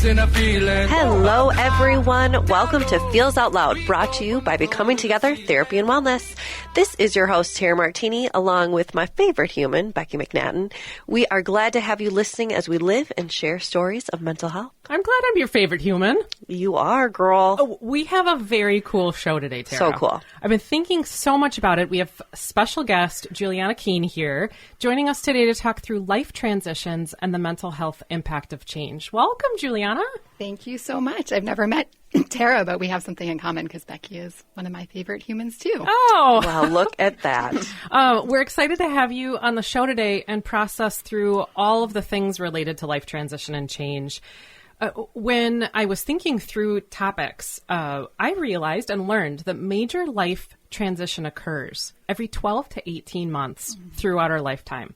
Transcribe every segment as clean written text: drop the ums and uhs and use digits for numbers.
chasing a feeling. Hello, everyone. Welcome to Feels Out Loud, brought to you by Becoming Together Therapy and Wellness. This is your host, Martini, along with my favorite human, Becky McNattin. We are glad to have you listening as we live and share stories of mental health. I'm glad I'm your favorite human. You are, girl. Oh, we have a very cool show today, Tara. So cool. I've been thinking so much about it. We have special guest Juliana Keen here, joining us today to talk through life transitions and the mental health impact of change. Welcome, Juliana. Thank you so much. I've never met Tara, but we have something in common because Becky is one of my favorite humans too. Oh, well, look at that. We're excited to have you on the show today and process through all of the things related to life transition and change. When I was thinking through topics, I realized and learned that major life transition occurs every 12 to 18 months throughout our lifetime.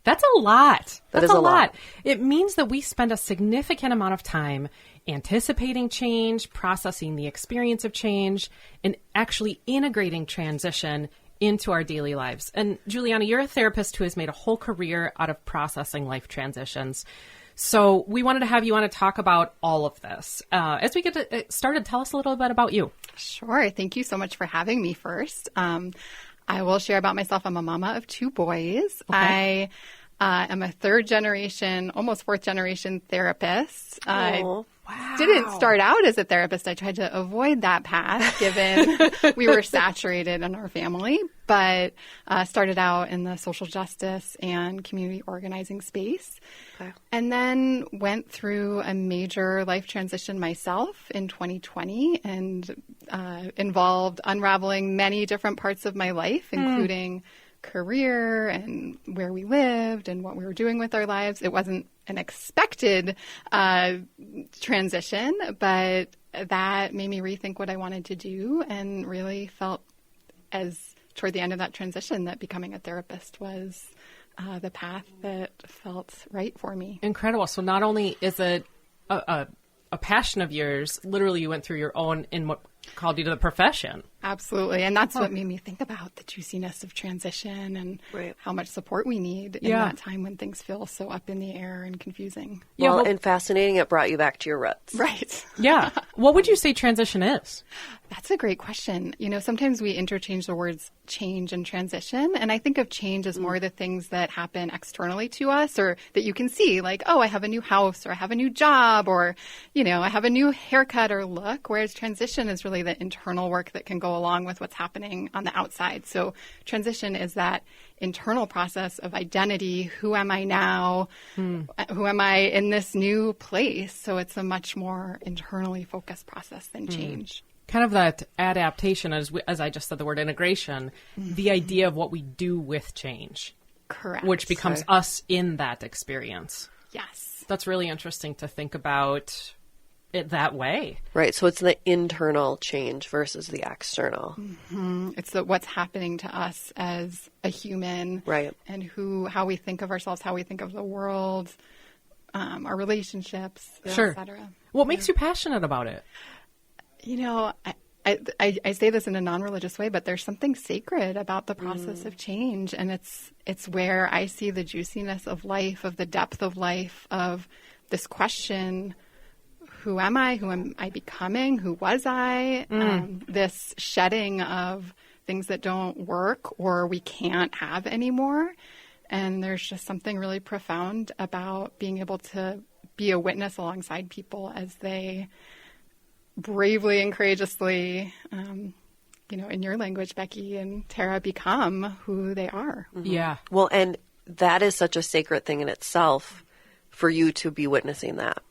That's a lot. That is a lot. It means that we spend a significant amount of time anticipating change, processing the experience of change, and actually integrating transition into our daily lives. And Juliana, you're a therapist who has made a whole career out of processing life transitions. So we wanted to have you on to talk about all of this. As we get started, tell us a little bit about you. Sure. Thank you so much for having me first. I will share about myself. I'm a mama of two boys. Okay. I am a third generation, almost fourth generation therapist. Oh, I didn't start out as a therapist. I tried to avoid that path given we were saturated in our family, but started out in the social justice and community organizing space. Okay. And then went through a major life transition myself in 2020 and involved unraveling many different parts of my life, including career and where we lived and what we were doing with our lives. It wasn't an expected transition, but that made me rethink what I wanted to do and really felt as toward the end of that transition that becoming a therapist was the path that felt right for me. Incredible. So not only is it a passion of yours, literally you went through your own in what called you to the profession. Absolutely. And that's what made me think about the juiciness of transition and how much support we need in that time when things feel so up in the air and confusing. Well, and fascinating, it brought you back to your roots. Right. Yeah. What would you say transition is? That's a great question. You know, sometimes we interchange the words change and transition. And I think of change as more the things that happen externally to us or that you can see, like, oh, I have a new house or I have a new job or, you know, I have a new haircut or look. Whereas transition is really the internal work that can go along with what's happening on the outside. So transition is that internal process of identity. Who am I now? Who am I in this new place? So it's a much more internally focused process than change. Kind of that adaptation, as I just said the word integration, the idea of what we do with change. Correct. Which becomes us in that experience. Yes. That's really interesting to think about it that way. Right. So it's the internal change versus the external. It's what's happening to us as a human. Right. And how we think of ourselves, how we think of the world, our relationships, et cetera. What makes you passionate about it? You know, I say this in a non-religious way, but there's something sacred about the process of change. And it's where I see the juiciness of life, of the depth of life, of this question, who am I? Who am I becoming? Who was I? This shedding of things that don't work or we can't have anymore. And there's just something really profound about being able to be a witness alongside people as they bravely and courageously, you know, in your language, Becky and Tara, become who they are. Yeah. Well, and that is such a sacred thing in itself for you to be witnessing that.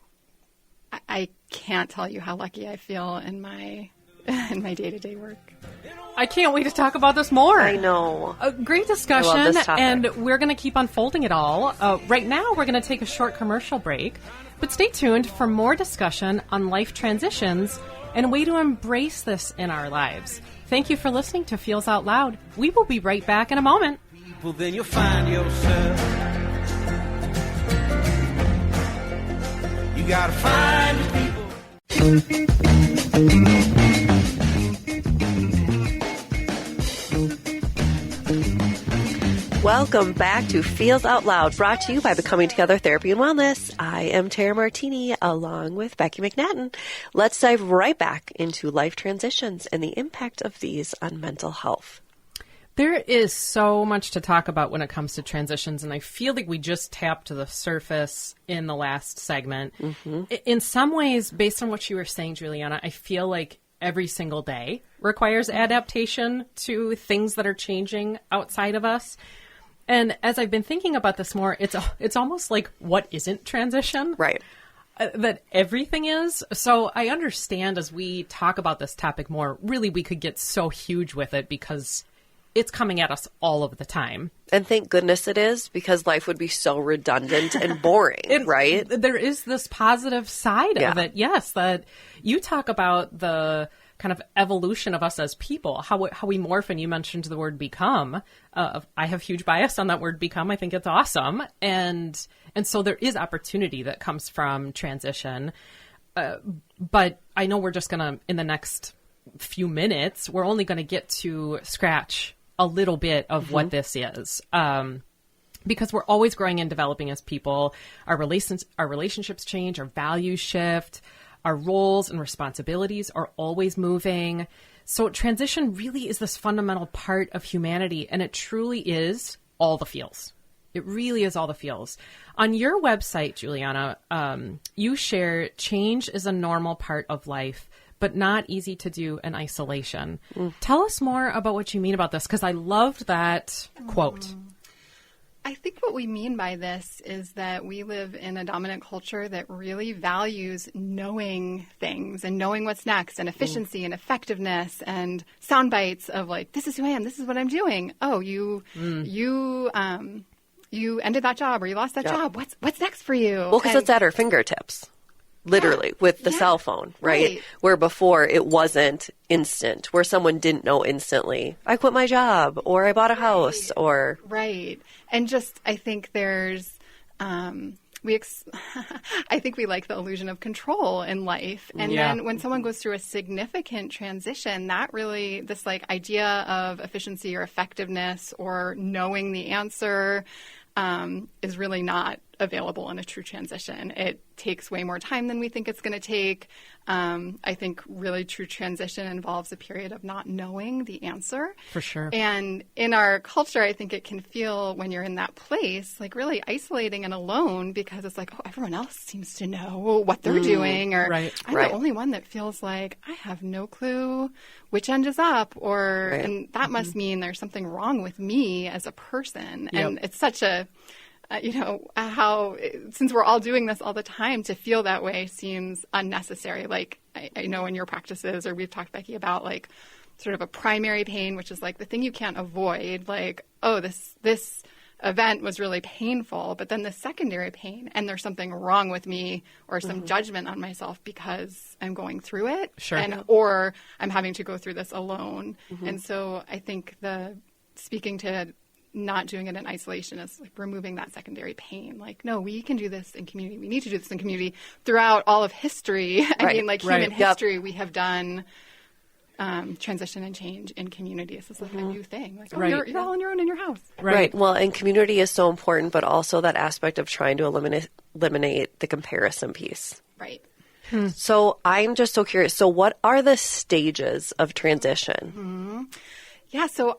I can't tell you how lucky I feel in my day-to-day work. I can't wait to talk about this more. I know. A great I discussion, love this topic. and we're going to keep unfolding it all. Right now, we're going to take a short commercial break, but stay tuned for more discussion on life transitions and a way to embrace this in our lives. Thank you for listening to Feels Out Loud. We will be right back in a moment. Well, then you'll find yourself. You gotta find the people. Welcome back to Feels Out Loud, brought to you by Becoming Together Therapy and Wellness. I am Tara Martini, along with Becky McNattin. Let's dive right back into life transitions and the impact of these on mental health. There is so much to talk about when it comes to transitions, and I feel like we just tapped the surface in the last segment. Mm-hmm. In some ways, based on what you were saying, Juliana, I feel like every single day requires adaptation to things that are changing outside of us. And as I've been thinking about this more, it's almost like what isn't transition? Right. That everything is. So I understand as we talk about this topic more, really we could get so huge with it because it's coming at us all of the time. And thank goodness it is, because life would be so redundant and boring, right? There is this positive side of it, yes, that you talk about the kind of evolution of us as people, how we morph, and you mentioned the word become. I have huge bias on that word become. I think it's awesome. And so there is opportunity that comes from transition. But I know we're just going to, in the next few minutes, we're only going to get to scratch a little bit of what this is. Because we're always growing and developing as people. Our relationships change, our values shift, our roles and responsibilities are always moving. So transition really is this fundamental part of humanity, and it truly is all the feels. It really is all the feels. On your website, Juliana, you share change is a normal part of life, but not easy to do in isolation. Tell us more about what you mean about this, because I loved that quote. I think what we mean by this is that we live in a dominant culture that really values knowing things and knowing what's next, and efficiency and effectiveness and sound bites of like, this is who I am, this is what I'm doing. Oh, you ended that job, or you lost that job. What's next for you? Well, because it's at our fingertips. Literally, with the cell phone, right? Where before it wasn't instant, where someone didn't know instantly, I quit my job, or I bought a house, or... Right. And just, I think there's, I think we like the illusion of control in life. And then when someone goes through a significant transition, that really, this like idea of efficiency or effectiveness or knowing the answer is really not available in a true transition. It takes way more time than we think it's going to take. I think really true transition involves a period of not knowing the answer. For sure. And in our culture, I think it can feel, when you're in that place, like really isolating and alone, because it's like, oh, everyone else seems to know what they're doing, or I'm the only one that feels like I have no clue which end is up, or and that must mean there's something wrong with me as a person. And it's such a how, since we're all doing this all the time, to feel that way seems unnecessary. Like, I know in your practices, or we've talked, Becky, about like sort of a primary pain, which is like the thing you can't avoid. Like, oh, this event was really painful, but then the secondary pain, and there's something wrong with me, or some judgment on myself because I'm going through it. Sure. Or I'm having to go through this alone. And so I think speaking to not doing it in isolation is like removing that secondary pain. Like, no, we can do this in community. We need to do this in community. Throughout all of history, I mean, like human history, we have done transition and change in community. This is like a new thing. Like, you're all on your own in your house. Right. Well, and community is so important, but also that aspect of trying to eliminate the comparison piece. Right. So I'm just so curious. So what are the stages of transition? Yeah, so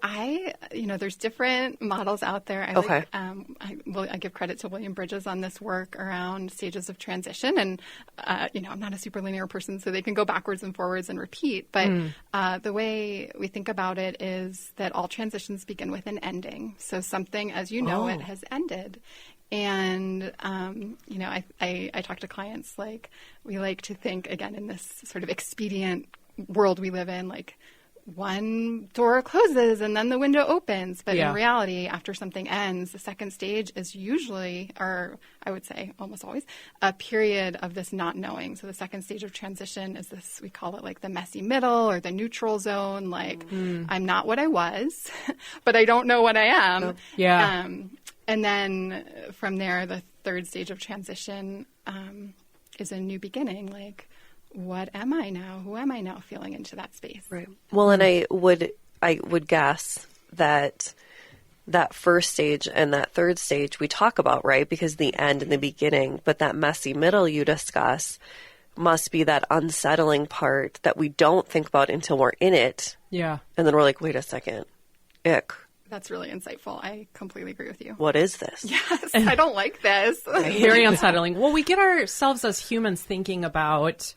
there's different models out there. I give credit to William Bridges on this work around stages of transition. And, I'm not a super linear person, so they can go backwards and forwards and repeat. But the way we think about it is that all transitions begin with an ending. So something, as you know, it has ended. And, I talk to clients, like, we like to think, again, in this sort of expedient world we live in, like, one door closes and then the window opens. But in reality, after something ends, the second stage is usually, or I would say almost always, a period of this not knowing. So the second stage of transition is this, we call it like the messy middle or the neutral zone. Like, I'm not what I was, but I don't know what I am. And then from there, the third stage of transition is a new beginning. Like, what am I now? Who am I now, feeling into that space? Right. Well, and I would guess that that first stage and that third stage we talk about, right? Because the end and the beginning, but that messy middle you discuss must be that unsettling part that we don't think about until we're in it. Yeah. And then we're like, wait a second. Ick. That's really insightful. I completely agree with you. What is this? Yes, I don't like this. Very unsettling. Well, we get ourselves as humans thinking about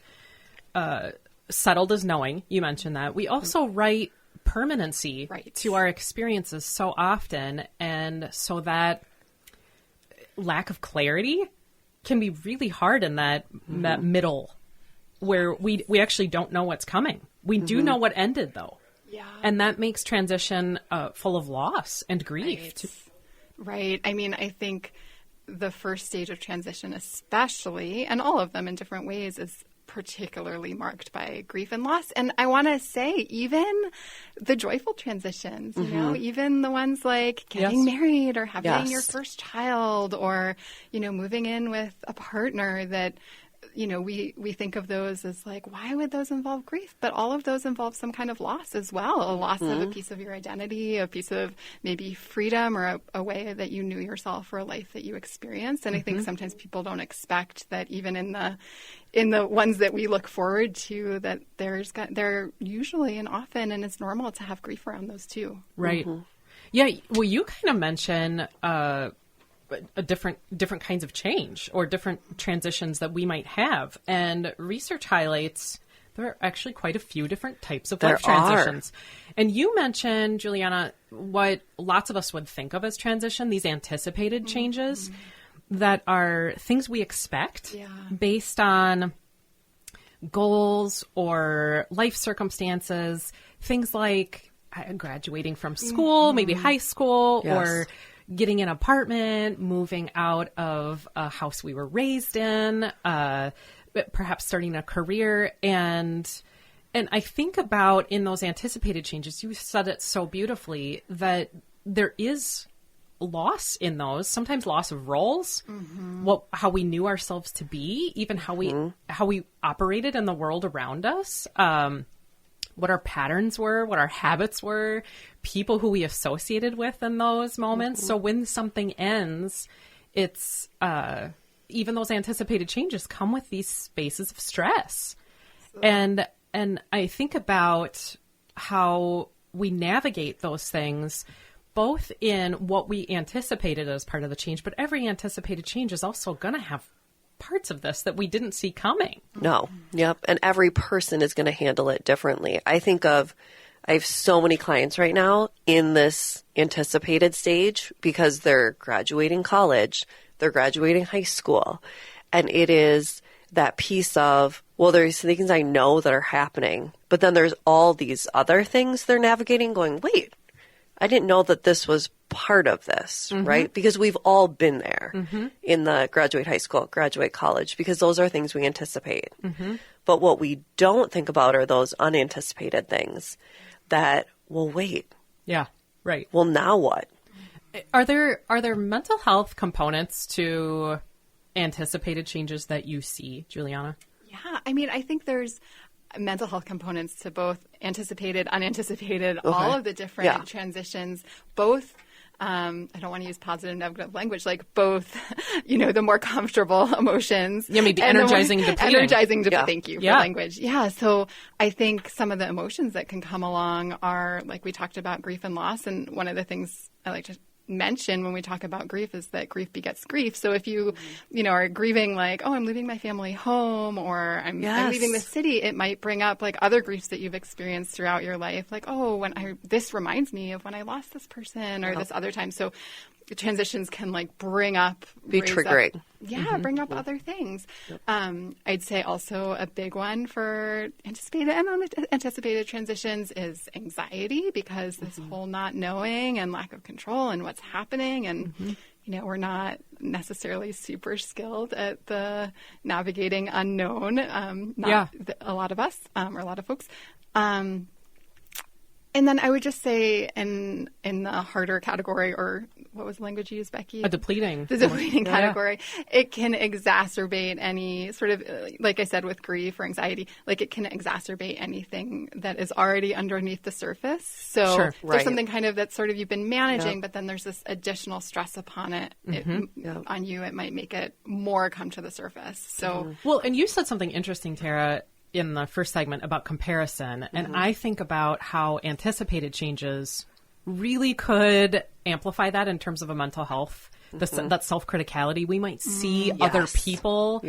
settled as knowing. You mentioned that. We also write permanency to our experiences so often. And so that lack of clarity can be really hard in that middle where we actually don't know what's coming. We do know what ended, though. Yeah. And that makes transition full of loss and grief. Right. I mean, I think the first stage of transition especially, and all of them in different ways, is particularly marked by grief and loss. And I want to say even the joyful transitions, you know, even the ones like getting married or having your first child or, you know, moving in with a partner that, you know, we think of those as like, why would those involve grief? But all of those involve some kind of loss as well. A loss of a piece of your identity, a piece of maybe freedom or a way that you knew yourself or a life that you experienced. And I think sometimes people don't expect that even in the ones that we look forward to, that they're usually and often, and it's normal to have grief around those too. Right. Yeah. Well, you kind of mention a different kinds of change or different transitions that we might have. And research highlights there are actually quite a few different types of life transitions. And you mentioned, Juliana, what lots of us would think of as transition, these anticipated changes that are things we expect based on goals or life circumstances, things like graduating from school, maybe high school, or getting an apartment, moving out of a house we were raised in, perhaps starting a career. And I think about in those anticipated changes, you said it so beautifully, that there is loss in those, sometimes loss of roles, how we knew ourselves to be, even how we operated in the world around us, what our patterns were, what our habits were, people who we associated with in those moments. So when something ends, it's even those anticipated changes come with these spaces of stress. And I think about how we navigate those things, both in what we anticipated as part of the change, but every anticipated change is also going to have parts of this that we didn't see coming. No. Yep. And every person is going to handle it differently. I have so many clients right now in this anticipated stage because they're graduating college, they're graduating high school. And it is that piece of, well, there's things I know that are happening, but then there's all these other things they're navigating going, wait, I didn't know that this was part of this, right? Because we've all been there in the graduate high school, graduate college, because those are things we anticipate. But what we don't think about are those unanticipated things that, well, wait. Yeah, right. Well, now what? Are there mental health components to anticipated changes that you see, Juliana? Yeah, I mean, I think there's mental health components to both anticipated, unanticipated, all of the different transitions, both, I don't want to use positive and negative language, like both, you know, the more comfortable emotions. Yeah, maybe energizing, depleting. Energizing, thank you for language. Yeah, so I think some of the emotions that can come along are, like we talked about, grief and loss. And one of the things I like to mention when we talk about grief is that grief begets grief. So if you, you know, are grieving like, oh, I'm leaving my family home, or I'm leaving the city, it might bring up like other griefs that you've experienced throughout your life. Like, oh, this reminds me of when I lost this person or this other time. So transitions can like bring up, triggering. Bring up other things. I'd say also a big one for anticipated and unanticipated transitions is anxiety, because this whole not knowing and lack of control and what's happening, and you know, we're not necessarily super skilled at the navigating unknown. A lot of us or a lot of folks. And then I would just say in the harder category, or what was the language you used, Becky? A depleting. The depleting category. It can exacerbate any sort of, like I said, with grief or anxiety, like it can exacerbate anything that is already underneath the surface. So Sure. there's something kind of that's sort of you've been managing, but then there's this additional stress upon it. On you, it might make it more come to the surface. So Well, and you said something interesting, Tara, in the first segment about comparison. And I think about how anticipated changes really could amplify that in terms of a mental health, that self-criticality. We might see other people,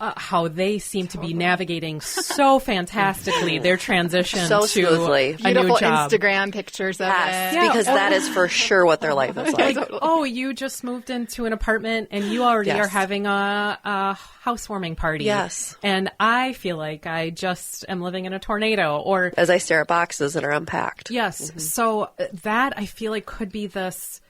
how they seem to be navigating so fantastically their transition So to smoothly. a beautiful new job. Instagram pictures of it. Because that is for sure what their life is like. Like, oh, you just moved into an apartment and you already are having a housewarming party. Yes. And I feel like I just am living in a tornado, or As I stare at boxes that are unpacked. yes. So that I feel like could be this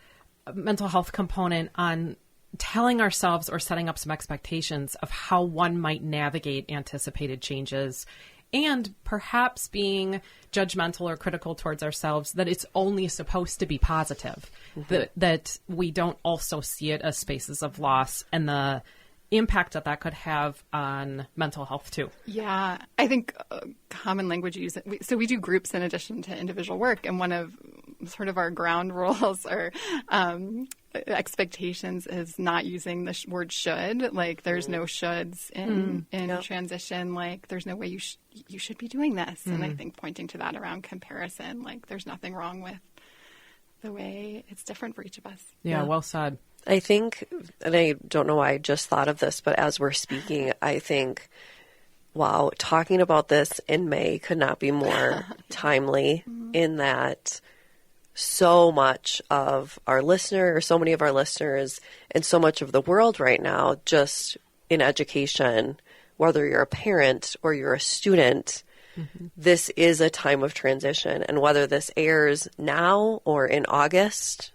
mental health component on telling ourselves or setting up some expectations of how one might navigate anticipated changes, and perhaps being judgmental or critical towards ourselves that it's only supposed to be positive, that we don't also see it as spaces of loss and the impact that that could have on mental health too. Yeah, I think common language use. So we do groups in addition to individual work, and one of sort of our ground rules or expectations is not using the word should. Like there's no shoulds in transition. Like there's no way you should be doing this. And I think pointing to that around comparison, like there's nothing wrong with the way it's different for each of us. Yeah, well said. I think, and I don't know why I just thought of this, but as we're speaking, I think, wow, talking about this in May could not be more timely in that so much of our listeners, or so many of our listeners, and so much of the world right now, just in education, whether you're a parent or you're a student, this is a time of transition. And whether this airs now or in August,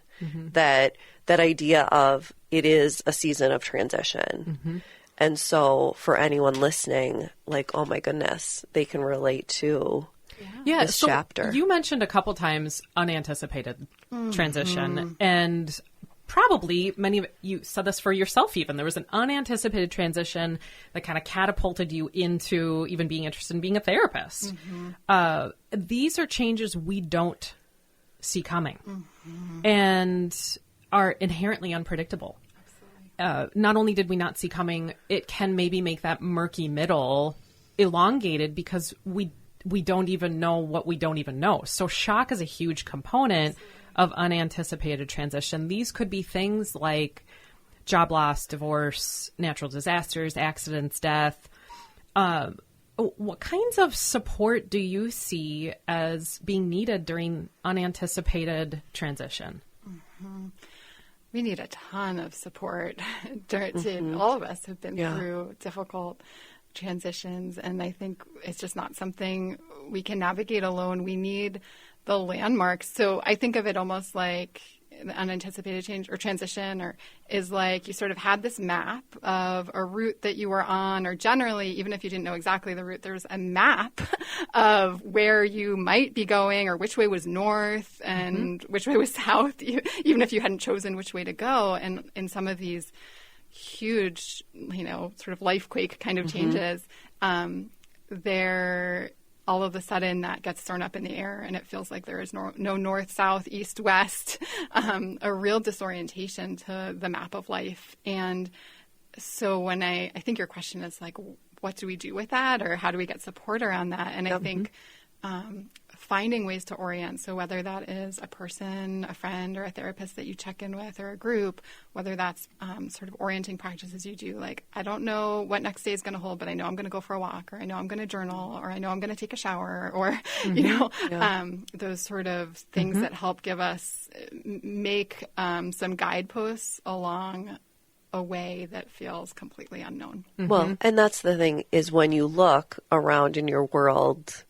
that idea of it is a season of transition. And so for anyone listening, like, oh my goodness, they can relate to this chapter. You mentioned a couple times unanticipated transition, and probably many of you said this for yourself even. There was an unanticipated transition that kind of catapulted you into even being interested in being a therapist. These are changes we don't see coming and are inherently unpredictable. Not only did we not see coming, it can maybe make that murky middle elongated because we don't even know what we don't even know. So shock is a huge component of unanticipated transition. These could be things like job loss, divorce, natural disasters, accidents, death. What kinds of support do you see as being needed during unanticipated transition? We need a ton of support. All of us have been through difficult transitions, and I think it's just not something we can navigate alone. We need the landmarks. So I think of it almost like the unanticipated change or transition, or is like you sort of had this map of a route that you were on, or generally, even if you didn't know exactly the route, there was a map of where you might be going, or which way was north and which way was south, even if you hadn't chosen which way to go. And in some of these huge, sort of life quake kind of changes, there all of a sudden that gets thrown up in the air and it feels like there is no north, south, east, west, a real disorientation to the map of life. And so when I think your question is like, what do we do with that, or how do we get support around that? And I think finding ways to orient. So whether that is a person, a friend, or a therapist that you check in with, or a group, whether that's sort of orienting practices you do, like, I don't know what next day is going to hold, but I know I'm going to go for a walk, or I know I'm going to journal, or I know I'm going to take a shower, or, those sort of things that help give us, make some guideposts along a way that feels completely unknown. Well, and that's the thing, is when you look around in your world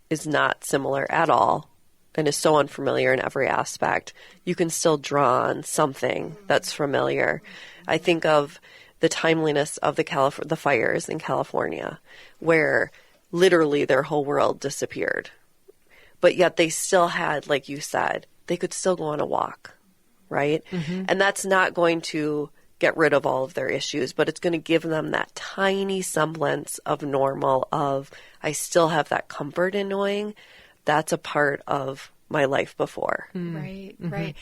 is not similar at all and is so unfamiliar in every aspect, you can still draw on something that's familiar. I think of the timeliness of the fires in California, where literally their whole world disappeared. but yet they still had, like you said, they could still go on a walk, right? And that's not going to get rid of all of their issues, but it's going to give them that tiny semblance of normal, of I still have that comfort in knowing that's a part of my life before. Right, right.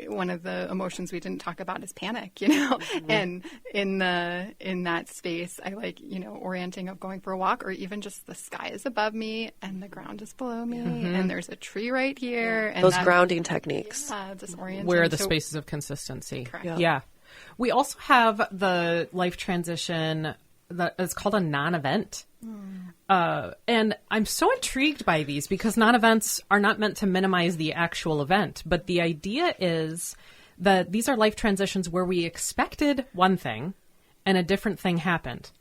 One of the emotions we didn't talk about is panic, and in that space, I like, orienting of going for a walk, or even just the sky is above me and the ground is below me and there's a tree right here. And those grounding techniques. Yeah, just orienting. Where are the spaces of consistency? Correct. Yeah. We also have the life transition that is called a non-event. And I'm so intrigued by these because non-events are not meant to minimize the actual event. But the idea is that these are life transitions where we expected one thing and a different thing happened.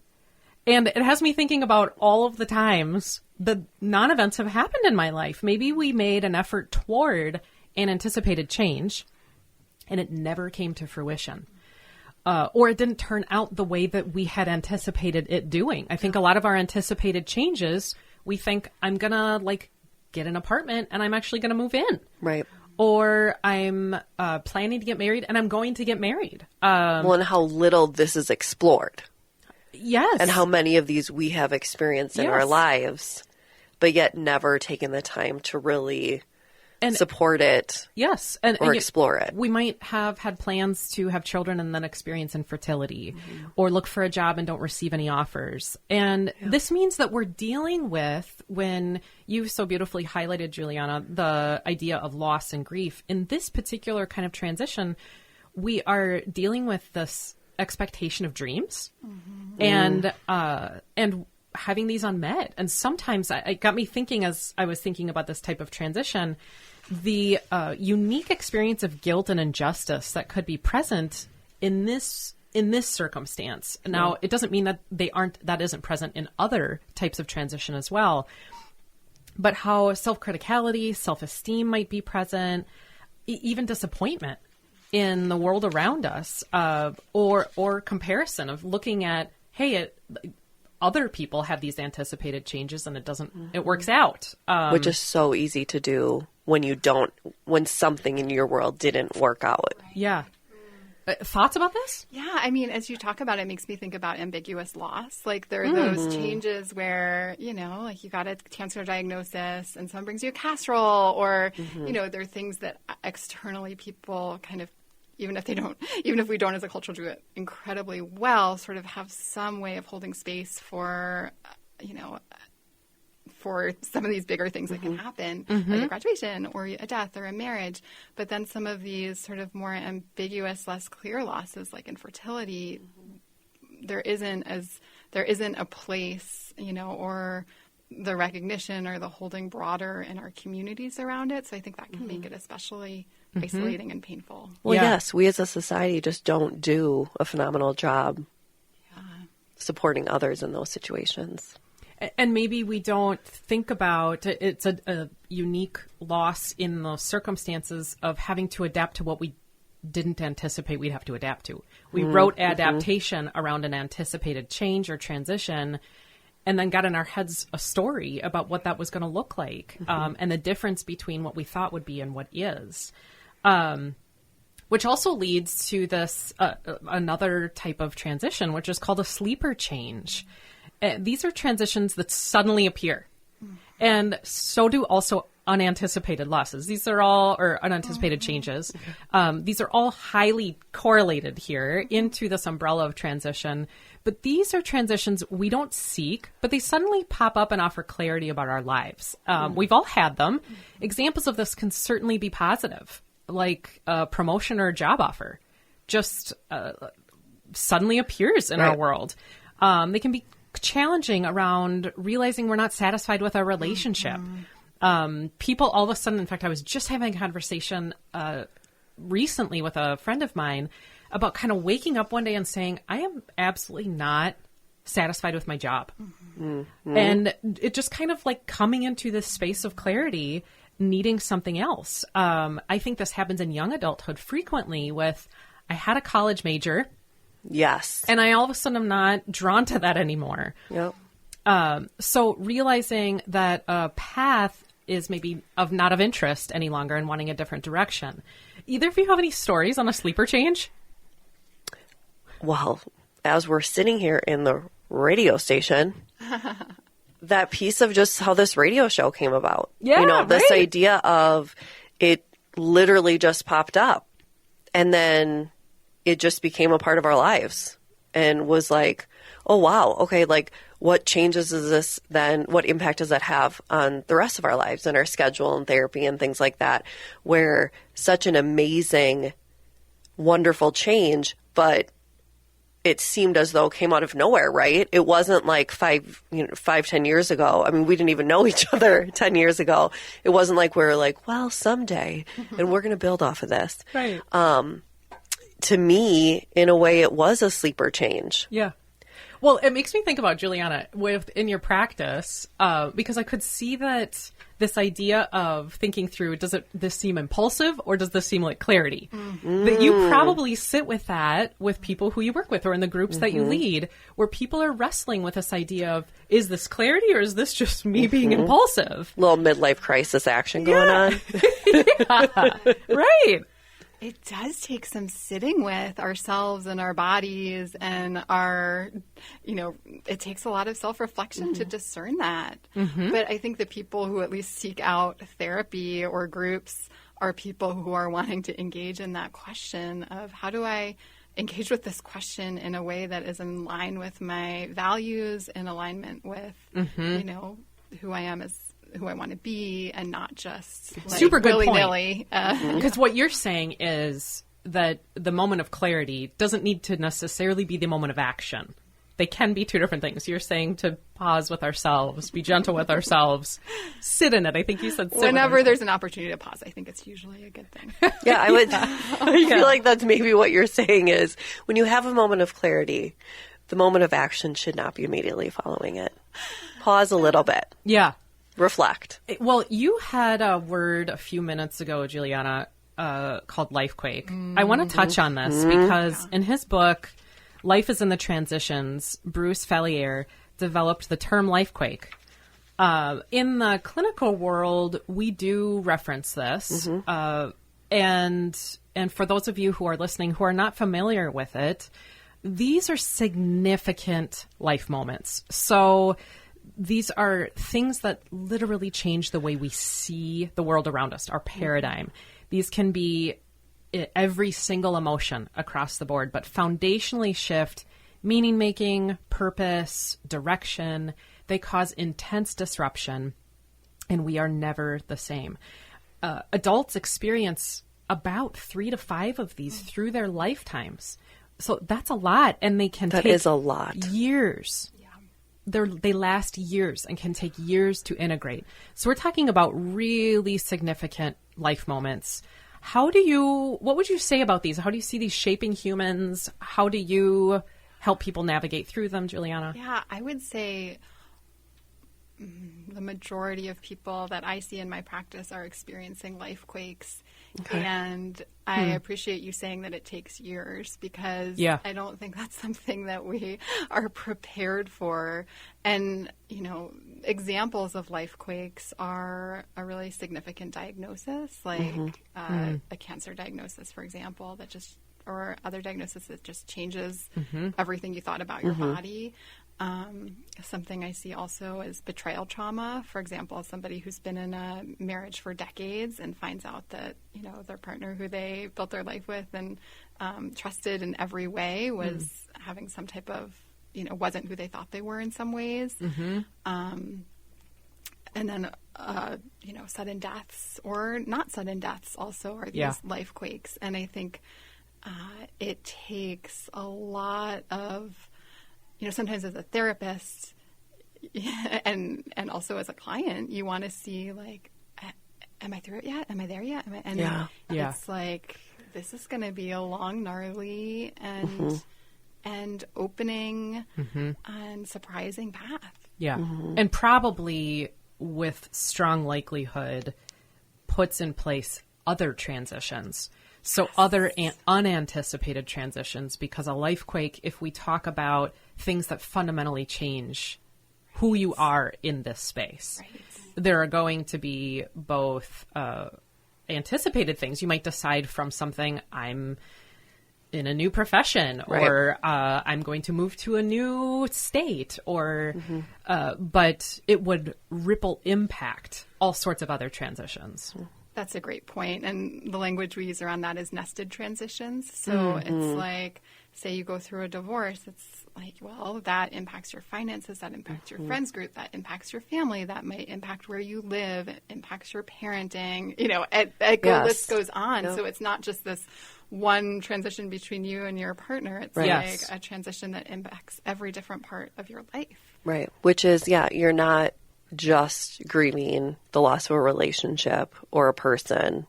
And it has me thinking about all of the times the non-events have happened in my life. Maybe we made an effort toward an anticipated change and it never came to fruition. Or it didn't turn out the way that we had anticipated it doing. I think a lot of our anticipated changes, we think I'm going to get an apartment and I'm actually going to move in. Right. Or I'm planning to get married and I'm going to get married. And how little this is explored. Yes. And how many of these we have experienced in our lives, but yet never taken the time to really support it. Yes. Or explore it. We might have had plans to have children and then experience infertility or look for a job and don't receive any offers. And this means that we're dealing with, when you so beautifully highlighted, Juliana, the idea of loss and grief. In this particular kind of transition, we are dealing with this expectation of dreams and having these unmet. And sometimes it got me thinking, as I was thinking about this type of transition, the unique experience of guilt and injustice that could be present in this circumstance. Now, it doesn't mean that that isn't present in other types of transition as well, but how self-criticality, self-esteem might be present, even disappointment in the world around us, or comparison of looking at, hey, other people have these anticipated changes and it works out. Which is so easy to do when something in your world didn't work out. Yeah. Thoughts about this? Yeah. I mean, as you talk about it, makes me think about ambiguous loss. There are those changes where, you got a cancer diagnosis and someone brings you a casserole, or, there are things that externally people kind of, even if we don't as a culture do it incredibly well, sort of have some way of holding space for, for some of these bigger things that can happen, like a graduation or a death or a marriage. But then some of these sort of more ambiguous, less clear losses, like infertility, there isn't a place, or the recognition or the holding broader in our communities around it. So I think that can make it especially isolating and painful. Well, yes, we as a society just don't do a phenomenal job supporting others in those situations. And maybe we don't think about it's a unique loss in the circumstances of having to adapt to what we didn't anticipate we'd have to adapt to. We wrote adaptation around an anticipated change or transition, and then got in our heads a story about what that was going to look like, and the difference between what we thought would be and what is. Which also leads to this another type of transition, which is called a sleeper change. These are transitions that suddenly appear. And so do also unanticipated losses. These are all, or unanticipated changes. These are all highly correlated here into this umbrella of transition. But these are transitions we don't seek, but they suddenly pop up and offer clarity about our lives. We've all had them. Examples of this can certainly be positive, like a promotion or a job offer just suddenly appears in our world. They can be challenging around realizing we're not satisfied with our relationship. People all of a sudden, in fact, I was just having a conversation recently with a friend of mine about kind of waking up one day and saying, I am absolutely not satisfied with my job. And it just kind of like coming into this space of clarity, needing something else. I think this happens in young adulthood frequently with, I had a college major. Yes. And I all of a sudden am not drawn to that anymore. Yep. So realizing that a path is maybe not of interest any longer and wanting a different direction. Either of you have any stories on a sleeper change? Well, as we're sitting here in the radio station, that piece of just how this radio show came about. Yeah, this right. idea of it literally just popped up. And then it just became a part of our lives and was like, oh, wow, okay, like what changes is this then? What impact does that have on the rest of our lives and our schedule and therapy and things like that? Where such an amazing, wonderful change, but it seemed as though it came out of nowhere, right? It wasn't like 10 years ago. I mean, we didn't even know each other 10 years ago. It wasn't like we were like, well, someday, and we're going to build off of this. Right. To me, in a way, it was a sleeper change. Yeah. Well, it makes me think about, Juliana, in your practice, because I could see that this idea of thinking through, does this seem impulsive or does this seem like clarity? Mm-hmm. That you probably sit with that with people who you work with or in the groups that you lead, where people are wrestling with this idea of, is this clarity or is this just me being impulsive? Little midlife crisis action going on. Yeah. Right. It does take some sitting with ourselves and our bodies and it takes a lot of self-reflection to discern that. Mm-hmm. But I think the people who at least seek out therapy or groups are people who are wanting to engage in that question of how do I engage with this question in a way that is in line with my values, in alignment with, who I am as who I want to be, and not just like super good willy-nilly. Because what you're saying is that the moment of clarity doesn't need to necessarily be the moment of action. They can be two different things. You're saying to pause with ourselves, be gentle with ourselves, sit in it. I think you said sit whenever there's an opportunity to pause. I think it's usually a good thing. Yeah, I would. I feel like that's maybe what you're saying is when you have a moment of clarity, the moment of action should not be immediately following it. Pause a little bit. Yeah. Reflect. Well, you had a word a few minutes ago, Juliana, called lifequake. Mm-hmm. I want to touch on this because in his book, Life is in the Transitions, Bruce Falliere developed the term lifequake. In the clinical world, we do reference this. Mm-hmm. And for those of you who are listening who are not familiar with it, these are significant life moments. So these are things that literally change the way we see the world around us, our paradigm. These can be every single emotion across the board, but foundationally shift meaning making, purpose, direction. They cause intense disruption, and we are never the same. Adults experience about 3 to 5 of these through their lifetimes. So that's a lot, and they can take is a lot. Years. They last years and can take years to integrate. So we're talking about really significant life moments. What would you say about these? How do you see these shaping humans? How do you help people navigate through them, Juliana? Yeah, I would say the majority of people that I see in my practice are experiencing life quakes. Okay. And I appreciate you saying that it takes years because I don't think that's something that we are prepared for. And, examples of life quakes are a really significant diagnosis, like a cancer diagnosis, for example, or other diagnosis that just changes everything you thought about your body. Something I see also is betrayal trauma. For example, somebody who's been in a marriage for decades and finds out that, their partner who they built their life with and trusted in every way was having some type of, wasn't who they thought they were in some ways. And then, sudden deaths or not sudden deaths also are these life quakes. And I think it takes a lot of, sometimes as a therapist and also as a client, you want to see like, am I through it yet? Am I there yet? It's like, this is going to be a long, gnarly and opening and surprising path. Yeah. And probably with strong likelihood puts in place other transitions. So other unanticipated transitions, because a life quake, if we talk about things that fundamentally change who you are in this space. there are going to be both anticipated things. You might decide from something, I'm in a new profession, or I'm going to move to a new state, or but it would ripple impact all sorts of other transitions. That's a great point. And the language we use around that is nested transitions. So it's like, say you go through a divorce, it's like, well, that impacts your finances, that impacts your friends group, that impacts your family, that might impact where you live, it impacts your parenting, the list goes on. So it's not just this one transition between you and your partner. It's like a transition that impacts every different part of your life. Right. Which is, you're not just grieving the loss of a relationship or a person.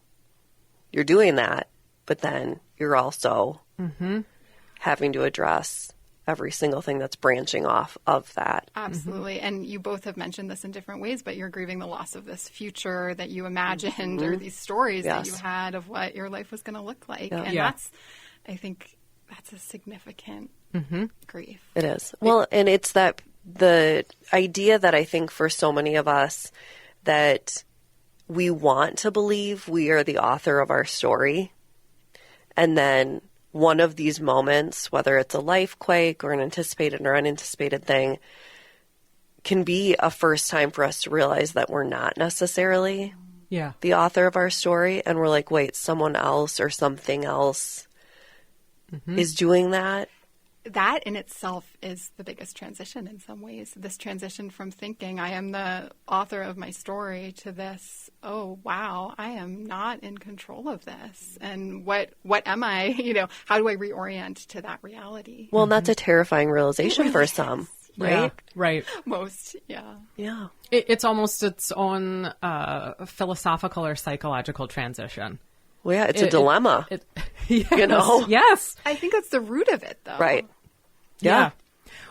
You're doing that, but then you're also having to address every single thing that's branching off of that. Absolutely. And you both have mentioned this in different ways, but you're grieving the loss of this future that you imagined or these stories that you had of what your life was going to look like. And I think that's a significant grief. It is. Well, and it's that the idea that I think for so many of us that we want to believe we are the author of our story. And then one of these moments, whether it's a life quake or an anticipated or unanticipated thing, can be a first time for us to realize that we're not necessarily the author of our story. And we're like, wait, someone else or something else is doing that. That in itself is the biggest transition in some ways. This transition from thinking I am the author of my story to this, oh, wow, I am not in control of this. And what am I, how do I reorient to that reality? Well, and that's a terrifying realization for some, right? Yeah, right. Most, yeah. Yeah. It's almost its own philosophical or psychological transition. Well, yeah, it's a dilemma. Yes, Yes. I think that's the root of it, though. Right. Yeah.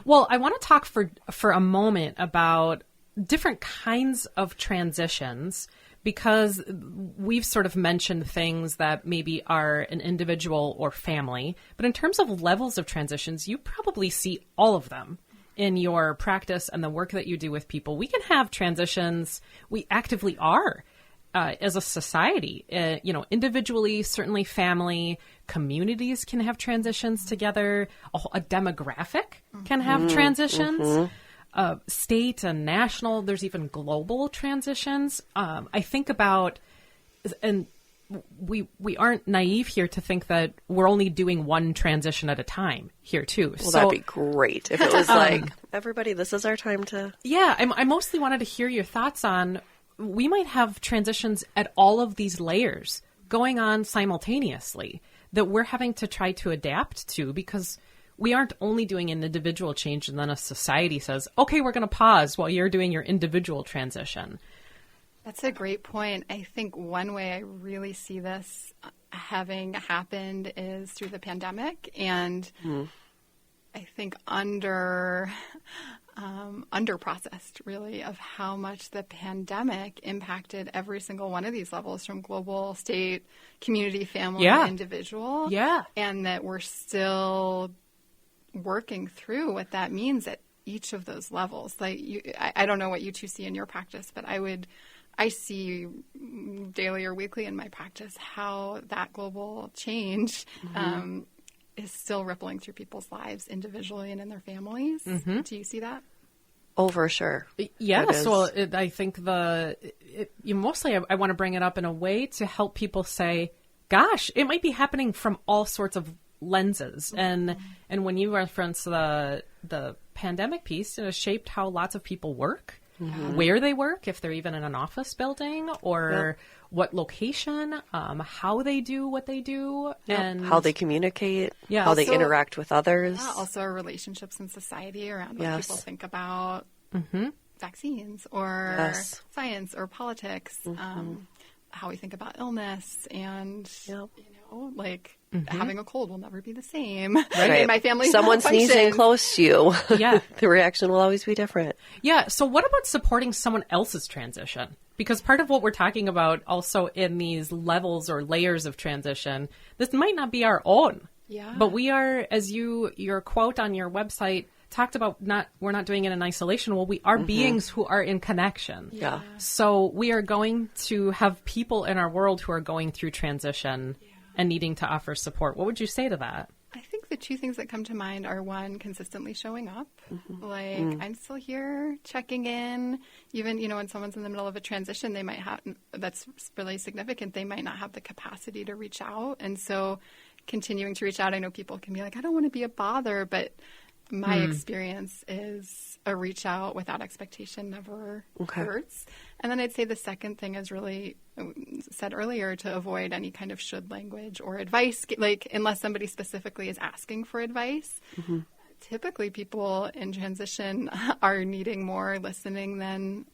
Well, I want to talk for a moment about different kinds of transitions, because we've sort of mentioned things that maybe are an individual or family. But in terms of levels of transitions, you probably see all of them in your practice and the work that you do with people. We can have transitions. We actively are. As a society, individually, certainly family, communities can have transitions together. A demographic can have transitions. State and national, there's even global transitions. I think about, and we aren't naive here to think that we're only doing one transition at a time here too. Well, that'd be great if it was like, everybody, this is our time to... Yeah, I mostly wanted to hear your thoughts on, we might have transitions at all of these layers going on simultaneously that we're having to try to adapt to, because we aren't only doing an individual change and then a society says, okay, we're going to pause while you're doing your individual transition. That's a great point. I think one way I really see this having happened is through the pandemic. And I think under-processed, really, of how much the pandemic impacted every single one of these levels, from global, state, community, family, individual. Yeah. And that we're still working through what that means at each of those levels. Like, I don't know what you two see in your practice, but I see daily or weekly in my practice how that global change is still rippling through people's lives individually and in their families. Do you see that? Oh, for sure. Yes. Well, I think mostly I want to bring it up in a way to help people say, gosh, it might be happening from all sorts of lenses. And when you reference the pandemic piece, it has shaped how lots of people work, where they work, if they're even in an office building, or what location, how they do what they do, and how they communicate, how they interact with others. Yeah, also our relationships in society around what people think about vaccines or science or politics, how we think about illness, and having a cold will never be the same. Right. In my family, someone sneezing close to you, the reaction will always be different. Yeah. So what about supporting someone else's transition? Because part of what we're talking about also in these levels or layers of transition, this might not be our own. Yeah. But we are, as your quote on your website talked about we're not doing it in isolation. Well, we are beings who are in connection. Yeah. So we are going to have people in our world who are going through transition and needing to offer support. What would you say to that? I think the two things that come to mind are, one, consistently showing up. Like, I'm still here, checking in. Even, when someone's in the middle of a transition, they might have, that's really significant, they might not have the capacity to reach out. And so continuing to reach out, I know people can be like, I don't want to be a bother, but my experience is a reach out without expectation never hurts. And then I'd say the second thing is really said earlier, to avoid any kind of should language or advice, like unless somebody specifically is asking for advice. Typically people in transition are needing more listening than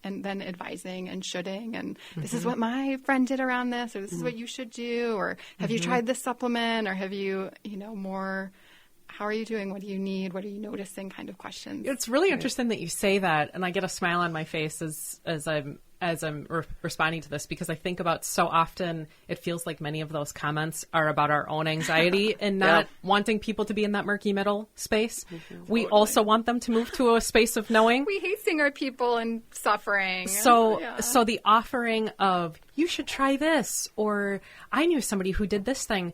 and then advising and shoulding, and this is what my friend did around this, or this is what you should do, or have you tried this supplement, or have you, more, how are you doing? What do you need? What are you noticing? Kind of questions. It's really interesting that you say that, and I get a smile on my face as I'm responding to this, because I think about so often it feels like many of those comments are about our own anxiety and not wanting people to be in that murky middle space. We also want them to move to a space of knowing. We hate seeing our people in suffering. So the offering of, you should try this, or I knew somebody who did this thing.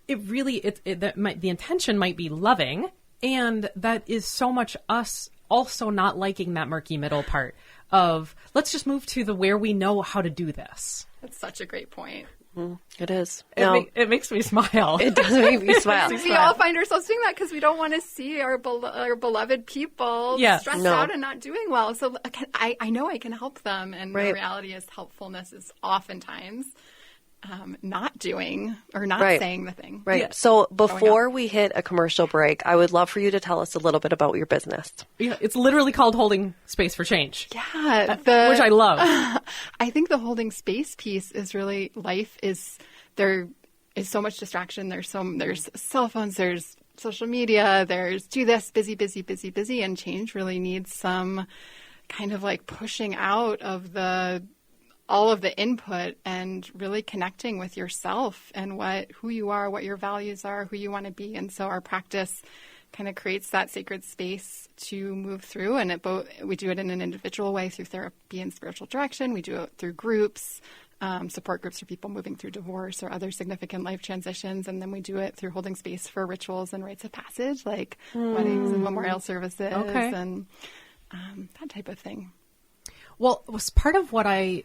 It really, the intention might be loving, and that is so much us also not liking that murky middle part of, let's just move to the where we know how to do this. That's such a great point. It is. It makes me smile. It does make me smile. We all find ourselves doing that because we don't want to see our beloved people stressed out and not doing well. So I know I can help them, and the reality is helpfulness is oftentimes not doing or not saying the thing. Right. Yeah. So before we hit a commercial break, I would love for you to tell us a little bit about your business. Yeah, it's literally called Holding Space for Change. Yeah. Which I love. I think the holding space piece is really, there is so much distraction. There's cell phones, there's social media, there's do this, busy, busy, busy, busy, and change really needs some kind of like pushing out of all of the input and really connecting with yourself and who you are, what your values are, who you want to be. And so our practice kind of creates that sacred space to move through. And we do it in an individual way through therapy and spiritual direction. We do it through groups, support groups for people moving through divorce or other significant life transitions. And then we do it through holding space for rituals and rites of passage, like weddings and memorial services and that type of thing. Well, it was part of what I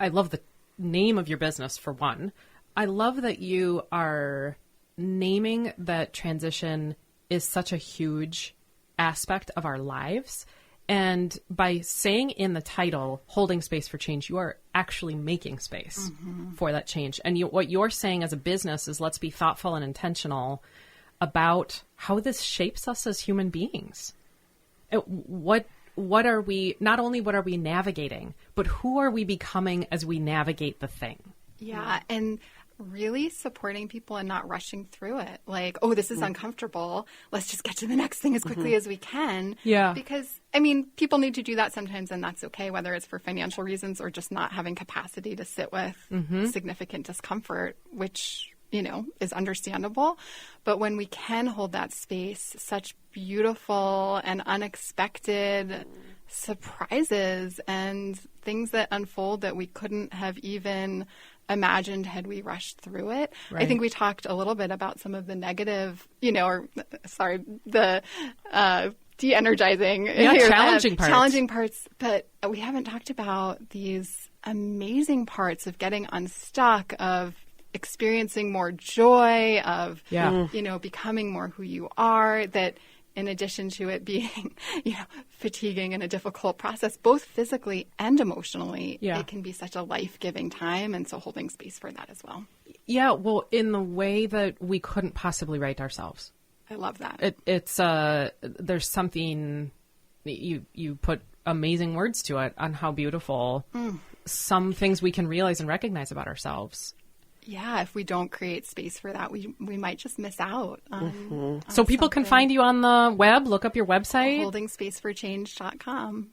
love the name of your business, for one. I love that you are naming that transition is such a huge aspect of our lives. And by saying in the title, Holding Space for Change, you are actually making space for that change. And what you're saying as a business is, let's be thoughtful and intentional about how this shapes us as human beings. What are we, not only what are we navigating, but who are we becoming as we navigate the thing? Yeah, and really supporting people and not rushing through it. Like, oh, this is uncomfortable. Let's just get to the next thing as quickly as we can. Yeah. Because, people need to do that sometimes, and that's okay, whether it's for financial reasons or just not having capacity to sit with significant discomfort, which is understandable. But when we can hold that space, such beautiful and unexpected surprises and things that unfold that we couldn't have even imagined had we rushed through it. Right. I think we talked a little bit about some of the negative, the de-energizing, challenging parts, but we haven't talked about these amazing parts of getting unstuck, of experiencing more joy, of, becoming more who you are, that in addition to it being, fatiguing and a difficult process, both physically and emotionally, it can be such a life-giving time. And so holding space for that as well. Yeah. Well, in the way that we couldn't possibly write ourselves. I love that. It's there's something, you put amazing words to it on how beautiful some things we can realize and recognize about ourselves. Yeah, if we don't create space for that, we might just miss out on so people something. Can find you on the web, look up your website. HoldingSpaceForChange.com.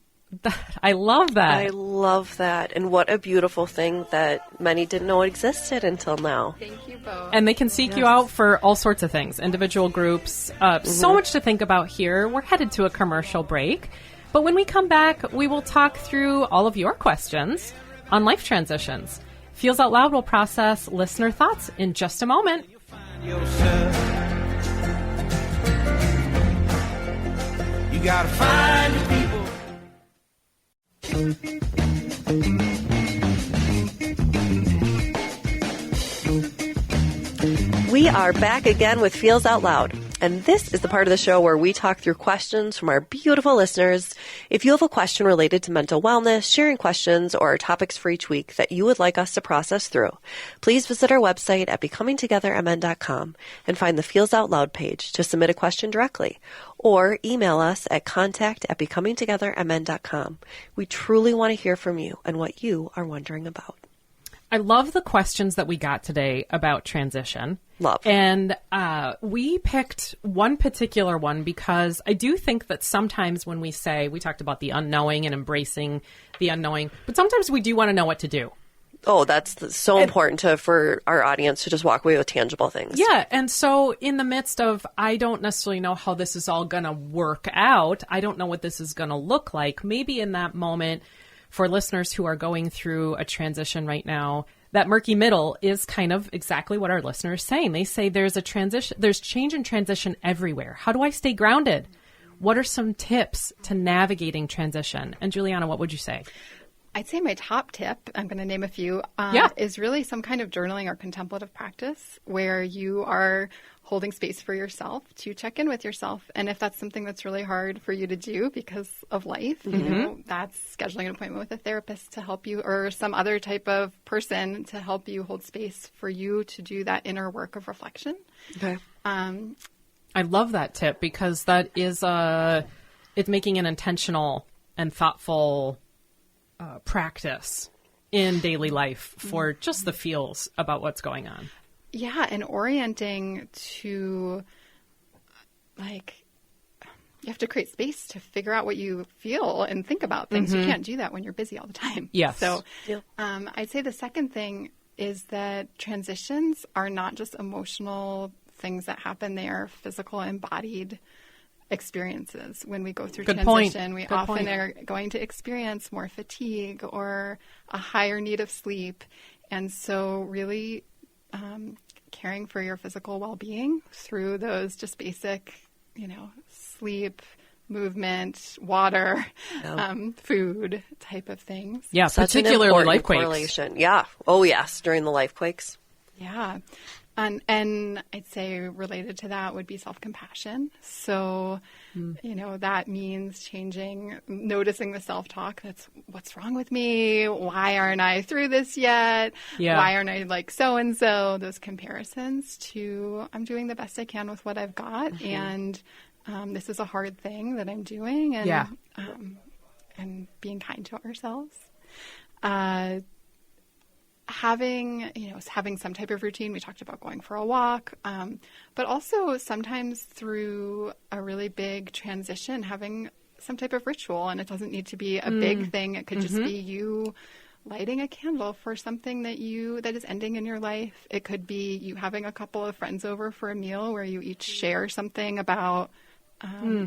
I love that. I love that. And what a beautiful thing that many didn't know existed until now. Thank you both. And they can seek you out for all sorts of things, individual groups. So much to think about here. We're headed to a commercial break. But when we come back, we will talk through all of your questions on life transitions. Feels Out Loud will process listener thoughts in just a moment. Yourself. You gotta find the people. We are back again with Feels Out Loud. And this is the part of the show where we talk through questions from our beautiful listeners. If you have a question related to mental wellness, sharing questions, or topics for each week that you would like us to process through, please visit our website at becomingtogethermn.com and find the Feels Out Loud page to submit a question directly, or email us at contact@becomingtogethermn.com. We truly want to hear from you and what you are wondering about. I love the questions that we got today about transition. Love. And we picked one particular one because I do think that sometimes when we talked about the unknowing and embracing the unknowing, but sometimes we do want to know what to do. Oh, that's so important for our audience to just walk away with tangible things. Yeah. And so in the midst of, I don't necessarily know how this is all going to work out. I don't know what this is going to look like. Maybe in that moment, for listeners who are going through a transition right now, that murky middle is kind of exactly what our listeners are saying. They say there's a transition, there's change and transition everywhere. How do I stay grounded? What are some tips to navigating transition? And Juliana, what would you say? I'd say my top tip, I'm going to name a few, is really some kind of journaling or contemplative practice where you are holding space for yourself to check in with yourself. And if that's something that's really hard for you to do because of life, you know, that's scheduling an appointment with a therapist to help you, or some other type of person to help you hold space for you to do that inner work of reflection. Okay. I love that tip because that is it's making an intentional and thoughtful practice in daily life for just the feels about what's going on. Yeah, and orienting to, like, you have to create space to figure out what you feel and think about things. You can't do that when you're busy all the time. Yes. So I'd say the second thing is that transitions are not just emotional things that happen. They are physical, embodied experiences. When we go through transition, we often are going to experience more fatigue or a higher need of sleep. And so really caring for your physical well-being through those just basic, sleep, movement, water, food type of things. Yeah, Such particularly an life important quakes. correlation. Yeah. Oh, yes. During the life quakes. Yeah. And I'd say related to that would be self-compassion. So, that means noticing the self-talk. That's what's wrong with me? Why aren't I through this yet? Yeah. Why aren't I like so-and-so? Those comparisons to I'm doing the best I can with what I've got. And this is a hard thing that I'm doing. And, and being kind to ourselves. Having some type of routine. We talked about going for a walk, but also sometimes through a really big transition, having some type of ritual. And it doesn't need to be a big thing. It could just be you lighting a candle for something that is ending in your life. It could be you having a couple of friends over for a meal where you each share something about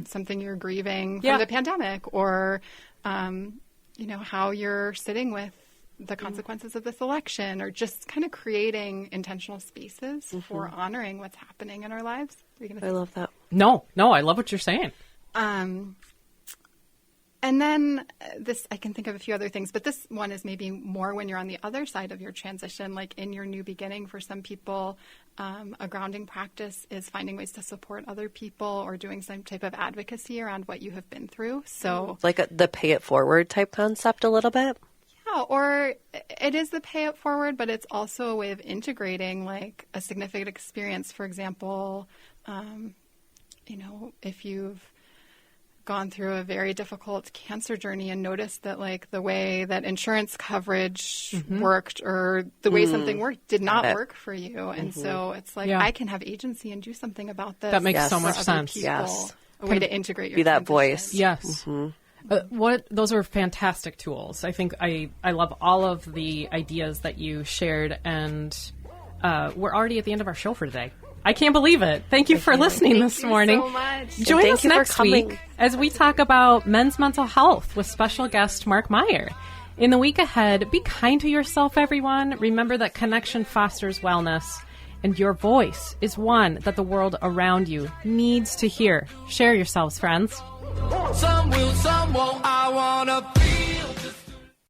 something you're grieving from the pandemic, or how you're sitting with the consequences of this election, or just kind of creating intentional spaces for honoring what's happening in our lives. I love that. No, I love what you're saying. And then I can think of a few other things, but this one is maybe more when you're on the other side of your transition, like in your new beginning. For some people, a grounding practice is finding ways to support other people or doing some type of advocacy around what you have been through. So Like the pay it forward type concept a little bit? Yeah, or it is the pay it forward, but it's also a way of integrating like a significant experience. For example, if you've gone through a very difficult cancer journey and noticed that like the way that insurance coverage worked, or the way something worked did not work for you. And so it's like, I can have agency and do something about this. That makes so for much other sense. people. Yes. A way to integrate your Be that transition. voice. Yes. Those are fantastic tools. I think I love all of the ideas that you shared, and we're already at the end of our show for today. I can't believe it. Thank you for listening this morning. So much. Join Thank us you for next coming. week as we talk about men's mental health with special guest Mark Meyer. In the week ahead, be kind to yourself, everyone. Remember that connection fosters wellness, and your voice is one that the world around you needs to hear. Share yourselves, friends. Some will, some won't. I wanna feel